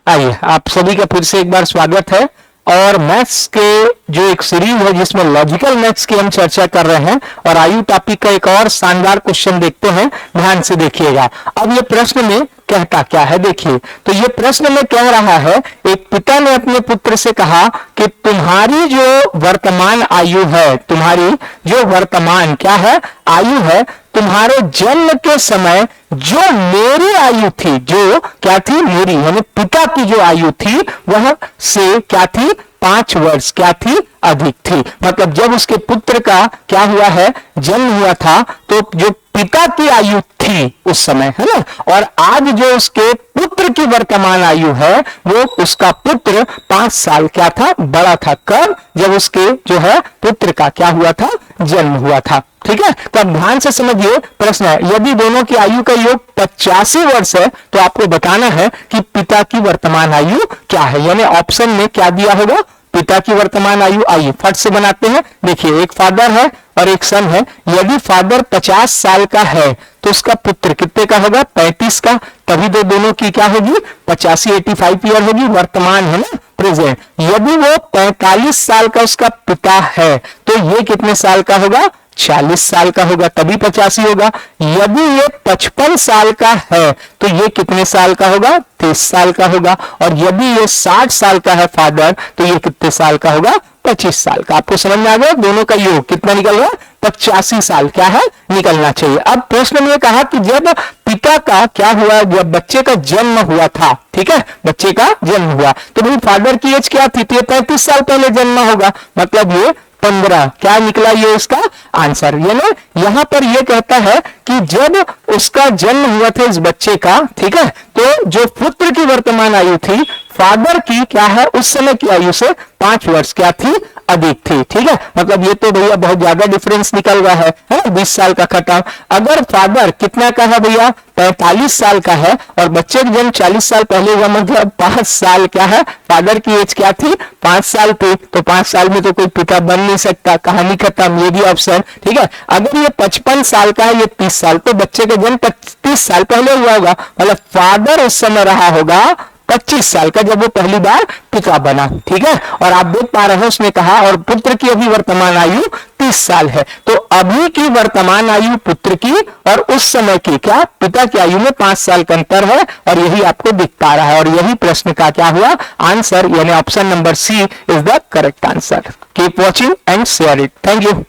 आइए, आप सभी का फिर से एक बार स्वागत है। और मैथ्स के जो एक सीरीज है जिसमें लॉजिकल मैथ्स की हम चर्चा कर रहे हैं, और आयु टॉपिक का एक और शानदार क्वेश्चन देखते हैं, ध्यान से देखिएगा। अब ये प्रश्न में कहता क्या है, देखिए। तो ये प्रश्न में कह रहा है, एक पिता ने अपने पुत्र से कहा कि तुम्हारी जो वर्तमान आयु है, तुम्हारी जो वर्तमान क्या है, आयु है, तुम्हारे जन्म के समय जो मेरी आयु थी, जो क्या थी, मेरी यानी पिता की जो आयु थी, वह से क्या थी, 5 वर्ष क्या थी, अधिक थी। मतलब जब उसके पुत्र का क्या हुआ है, जन्म हुआ था, तो जो पिता की आयु थी उस समय, है ना, और आज जो उसके पुत्र की वर्तमान आयु है, वो उसका पुत्र 5 साल क्या था, बड़ा था। कब? जब उसके जो है पुत्र का क्या हुआ था, जन्म हुआ था। ठीक है, तो अब ध्यान से समझिए। प्रश्न है, यदि दोनों की आयु का योग 85 वर्ष है, तो आपको बताना है कि पिता की वर्तमान आयु क्या है। यानी ऑप्शन में क्या दिया होगा, पिता की वर्तमान आयु। आइए फट से बनाते हैं। देखिए, एक फादर है और एक सन है। यदि फादर 50 साल का है, तो उसका पुत्र कितने का होगा, 35 का। तभी तो दोनों की क्या होगी, 85 ईयर होगी, वर्तमान है ना, प्रेजेंट। यदि वो 45 साल का उसका पिता है, तो ये कितने साल का होगा, 40 साल का होगा, तभी 85 होगा। यदि ये 55 साल का है, तो ये कितने साल का होगा, 30 साल का होगा। और यदि ये 60 साल का है फादर, तो ये कितने साल का होगा, 25 साल का। आपको समझ में आ गया, दोनों का योग कितना निकल रहा है, 85 साल क्या है, निकलना चाहिए। अब प्रश्न में कहा कि जब पिता का क्या हुआ, जब बच्चे का जन्म हुआ था, ठीक है, बच्चे का जन्म हुआ, तो भाई फादर की एज क्या थी, तो ये 35 साल पहले जन्म होगा, मतलब ये 15 क्या निकला, ये इसका आंसर। यानी यहां पर ये कहता है कि जब उसका जन्म हुआ था इस बच्चे का, ठीक है, तो जो पुत्र की वर्तमान आयु थी, फादर की क्या है, उस समय की आयु से 5 वर्ष क्या थी, अधिक थी। ठीक है, मतलब ये तो भैया बहुत ज्यादा डिफरेंस निकल रहा है 20 साल का कटाव। अगर फादर कितना का है भैया, 45 साल का है, और बच्चे का जन्म 40 साल पहले हुआ, मतलब 5 साल क्या है, फादर की एज क्या थी, 5 साल थी, तो 5 साल में तो कोई पिता बन नहीं सकता, कहानी खत्म, ये भी ऑप्शन। ठीक है, अगर ये 55 साल का है, ये 30 साल, तो बच्चे का जन्म 35 साल पहले हुआ होगा, मतलब फादर उस समय रहा होगा 25 साल का, जब वो पहली बार पिता बना। ठीक है, और आप देख पा रहे हैं उसने कहा, और पुत्र की अभी वर्तमान आयु 30 साल है, तो अभी की वर्तमान आयु पुत्र की और उस समय की क्या, पिता की आयु में 5 साल का अंतर है, और यही आपको दिखता रहा है, और यही प्रश्न का क्या हुआ, आंसर, यानी option number C is the correct answer. Keep watching and share it. Thank you.